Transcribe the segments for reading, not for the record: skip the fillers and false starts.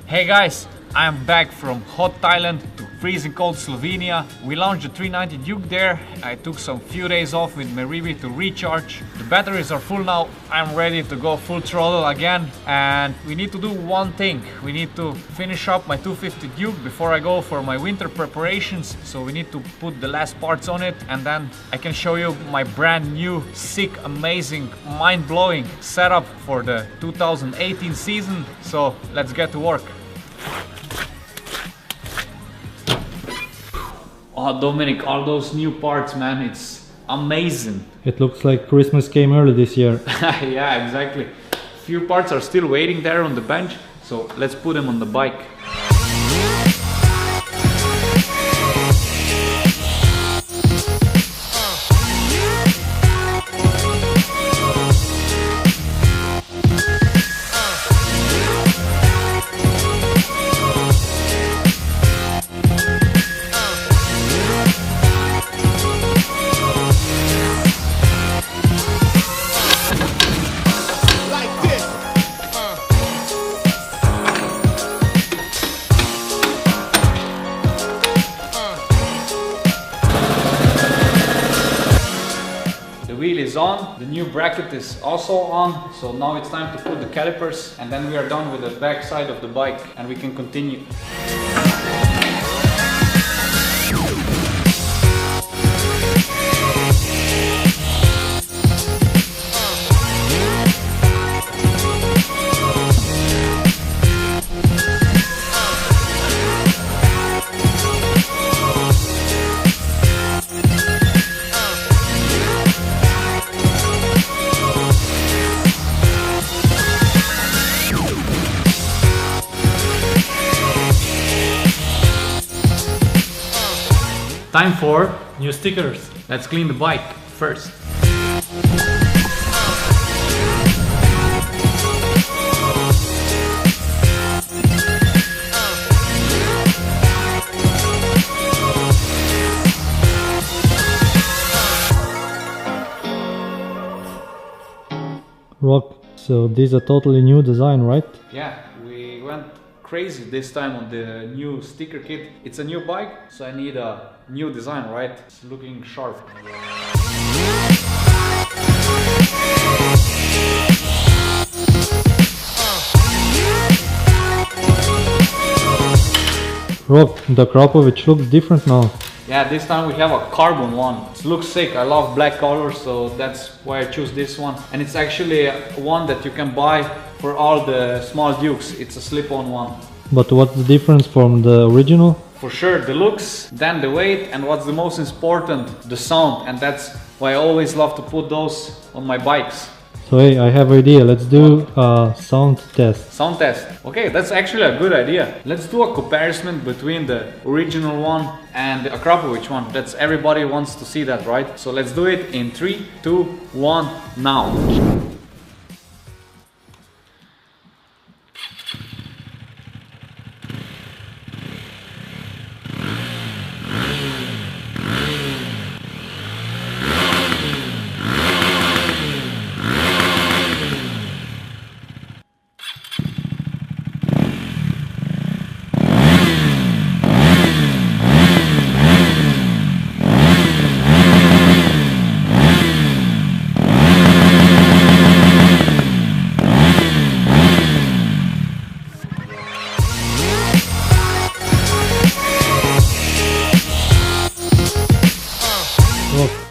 Hey guys, I am back from hot Thailand to freezing cold Slovenia. We launched the 390 Duke there. I took some few days off with Meribi to recharge. The batteries are full now. I'm ready to go full throttle again. And we need to do one thing. We need to finish up my 250 Duke before I go for my winter preparations. So we need to put the last parts on it, and then I can show you my brand new, sick, amazing, mind-blowing setup for the 2018 season. So let's get to work. Oh, Dominic, all those new parts, man, it's amazing. It looks like Christmas came early this year. Yeah, exactly. Few parts are still waiting there on the bench, so let's put them on the bike. Wheel is on, the new bracket is also on, so now it's time to put the calipers, and then we are done with the back side of the bike and we can continue. Time for New stickers. let's clean the bike first. Rock, so this is a totally new design, right? Yeah, we went crazy this time on the new sticker kit. It's a new bike, so I need a new design, right? It's looking sharp. Rock, the Krapovic looks different now. Yeah, this time we have a carbon one. It looks sick. I love black colors, so that's why I choose this one. And it's actually one that you can buy for all the small Dukes. It's a slip-on one. But what's the difference from the original? For sure, the looks, then the weight, and what's the most important, the sound. And that's why I always love to put those on my bikes. So hey, I have an idea. Let's do a sound test. Sound test. Okay, that's actually a good idea. Let's do a comparison between the original one and the Krapovic one. That's everybody wants to see that, right? So let's do it in 3, 2, 1, now.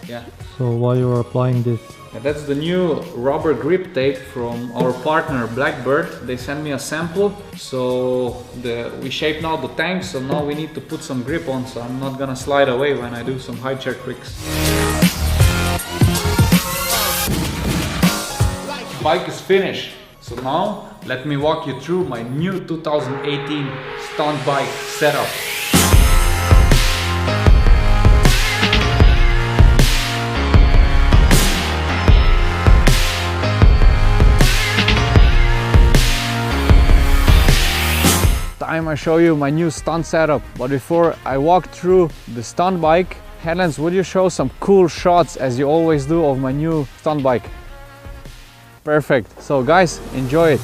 Yeah. So why you are applying this? Yeah, that's the new rubber grip tape from our partner Blackbird. They sent me a sample, so we shaped now the tank, so now we need to put some grip on, so I'm not gonna slide away when I do some high chair tricks. Bike is finished, so now let me walk you through my new 2018 stunt bike setup. Time I show you my new stunt setup, but before I walk through the stunt bike, Helens, would you show some cool shots as you always do of my new stunt bike? Perfect. So guys, enjoy it.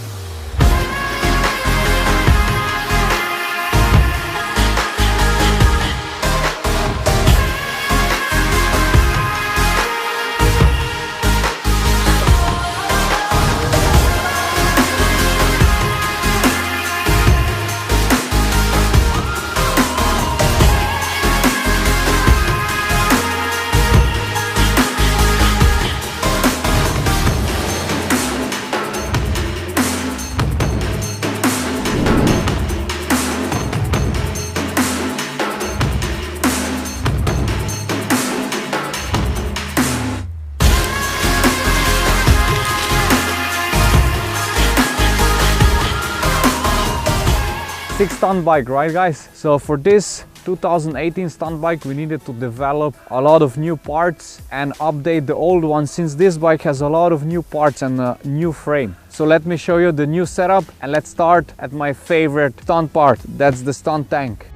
6 stunt bike, right guys? So for this 2018 stunt bike we needed to develop a lot of new parts and update the old one, since this bike has a lot of new parts and a new frame. So let me show you the new setup, and let's start at my favorite stunt part, that's the stunt tank.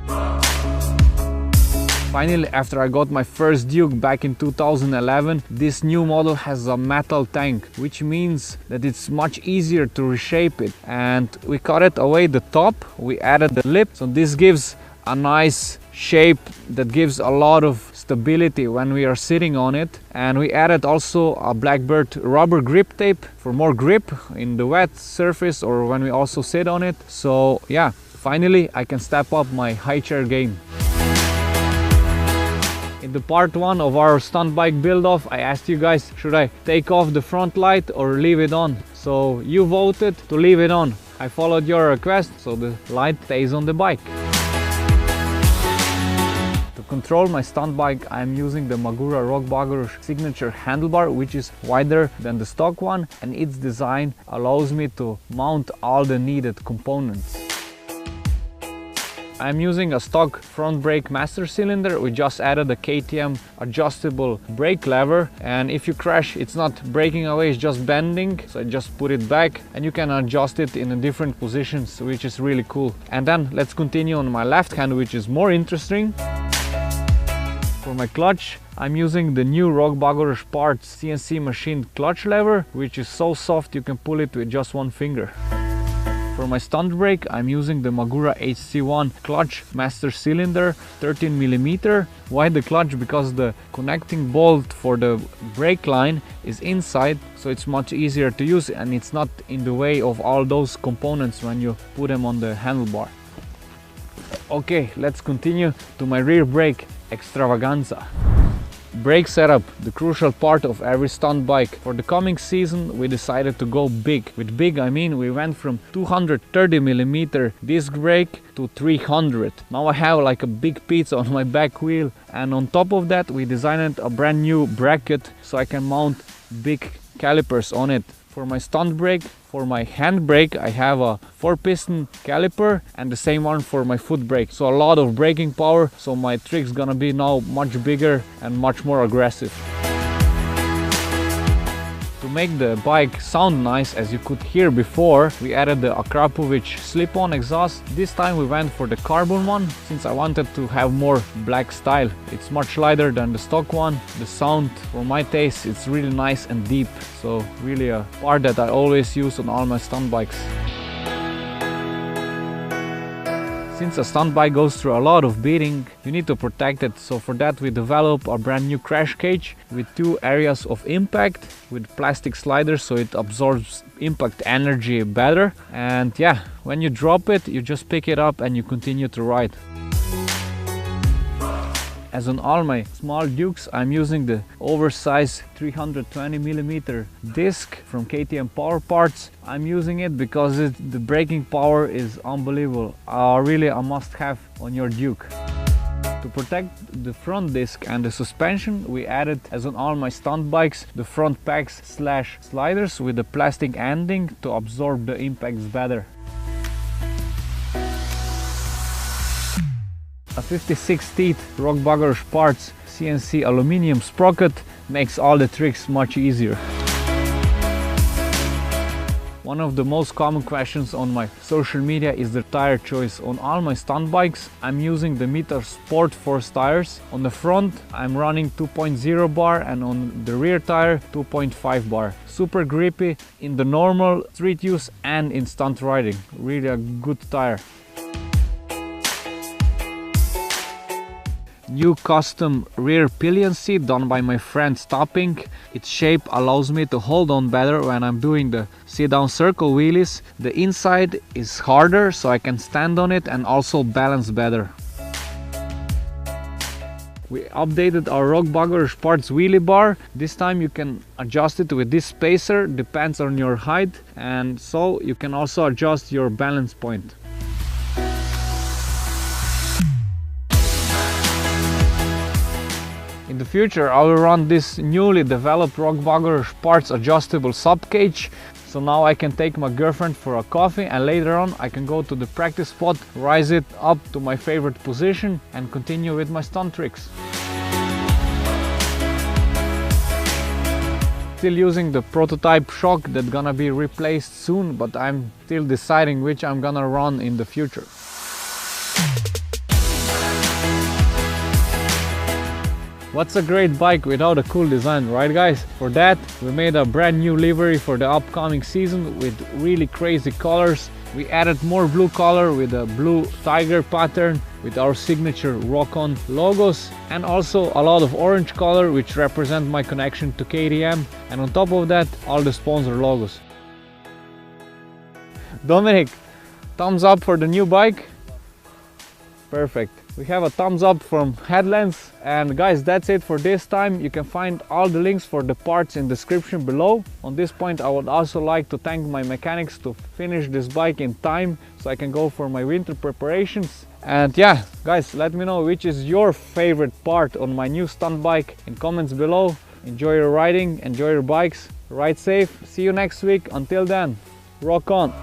Finally, after I got my first Duke back in 2011, this new model has a metal tank, which means that it's much easier to reshape it. And we cut it away the top, we added the lip, so this gives a nice shape that gives a lot of stability when we are sitting on it. And we added also a Blackbird rubber grip tape for more grip in the wet surface or when we also sit on it. So yeah, finally I can step up my high chair game. In the part 1 of our stunt bike build off, I asked you guys, should I take off the front light or leave it on? So you voted to leave it on. I followed your request, so the light stays on the bike. To control my stunt bike, I am using the Magura Rock Bagger signature handlebar, which is wider than the stock one, and its design allows me to mount all the needed components. I'm using a stock front brake master cylinder. We just added a KTM adjustable brake lever, and if you crash, it's not breaking away, it's just bending. So I just put it back and you can adjust it in different positions, which is really cool. And then let's continue on my left hand, which is more interesting. For my clutch, I'm using the new Rock Bagger parts CNC machined clutch lever, which is so soft you can pull it with just one finger. For my stunt brake, I'm using the Magura HC1 clutch master cylinder 13mm. Why the clutch? Because the connecting bolt for the brake line is inside, so it's much easier to use and it's not in the way of all those components when you put them on the handlebar. Okay, let's continue to my rear brake extravaganza. Brake setup, the crucial part of every stunt bike. For the coming season we decided to go big. With big I mean we went from 230mm disc brake to 300. Now I have like a big pizza on my back wheel, and on top of that we designed a brand new bracket so I can mount big calipers on it. For my stunt brake, for my hand brake, I have a 4-piston caliper and the same one for my foot brake. So a lot of braking power, so my trick's gonna be now much bigger and much more aggressive. To make the bike sound nice, as you could hear before, we added the Akrapovic slip-on exhaust. This time we went for the carbon one, since I wanted to have more black style. It's much lighter than the stock one. The sound, for my taste, it's really nice and deep. So really a part that I always use on all my stunt bikes. Since a stunt bike goes through a lot of beating, you need to protect it. So for that we developed a brand new crash cage with 2 areas of impact with plastic sliders, so it absorbs impact energy better. And yeah, when you drop it, you just pick it up and you continue to ride. As on all my small Dukes, I'm using the oversized 320mm disc from KTM Power Parts. I'm using it because the braking power is unbelievable. Really a must-have on your Duke. To protect the front disc and the suspension, we added, as on all my stunt bikes, the front pegs / sliders with the plastic ending to absorb the impacts better. A 56 teeth Rock Bagger parts CNC aluminium sprocket makes all the tricks much easier. One of the most common questions on my social media is the tire choice. On all my stunt bikes, I'm using the Mita Sport Force tires. On the front, I'm running 2.0 bar, and on the rear tire, 2.5 bar. Super grippy in the normal street use and in stunt riding. Really a good tire. New custom rear pillion seat done by my friend Stopping. Its shape allows me to hold on better when I'm doing the sit down circle wheelies. The inside is harder, so I can stand on it and also balance better. We updated our Rock Bagger parts wheelie bar. This time you can adjust it with this spacer, depends on your height, and so you can also adjust your balance point. In the future I will run this newly developed Rock Bagger parts adjustable sub cage So now I can take my girlfriend for a coffee, and later on I can go to the practice spot, rise it up to my favorite position and continue with my stunt tricks. Still using the prototype shock that's gonna be replaced soon, but I'm still deciding which I'm gonna run in the future. What's a great bike without a cool design, right guys? For that, we made a brand new livery for the upcoming season with really crazy colors. We added more blue color with a blue tiger pattern with our signature rock-on logos, and also a lot of orange color which represent my connection to KTM, and on top of that all the sponsor logos. Dominic, thumbs up for the new bike? Perfect. We have a thumbs up from Headlands. And guys, that's it for this time. You can find all the links for the parts in the description below. On this point, I would also like to thank my mechanics to finish this bike in time so I can go for my winter preparations. And yeah, guys, let me know which is your favorite part on my new stunt bike in comments below. Enjoy your riding, enjoy your bikes, ride safe. See you next week. Until then, rock on.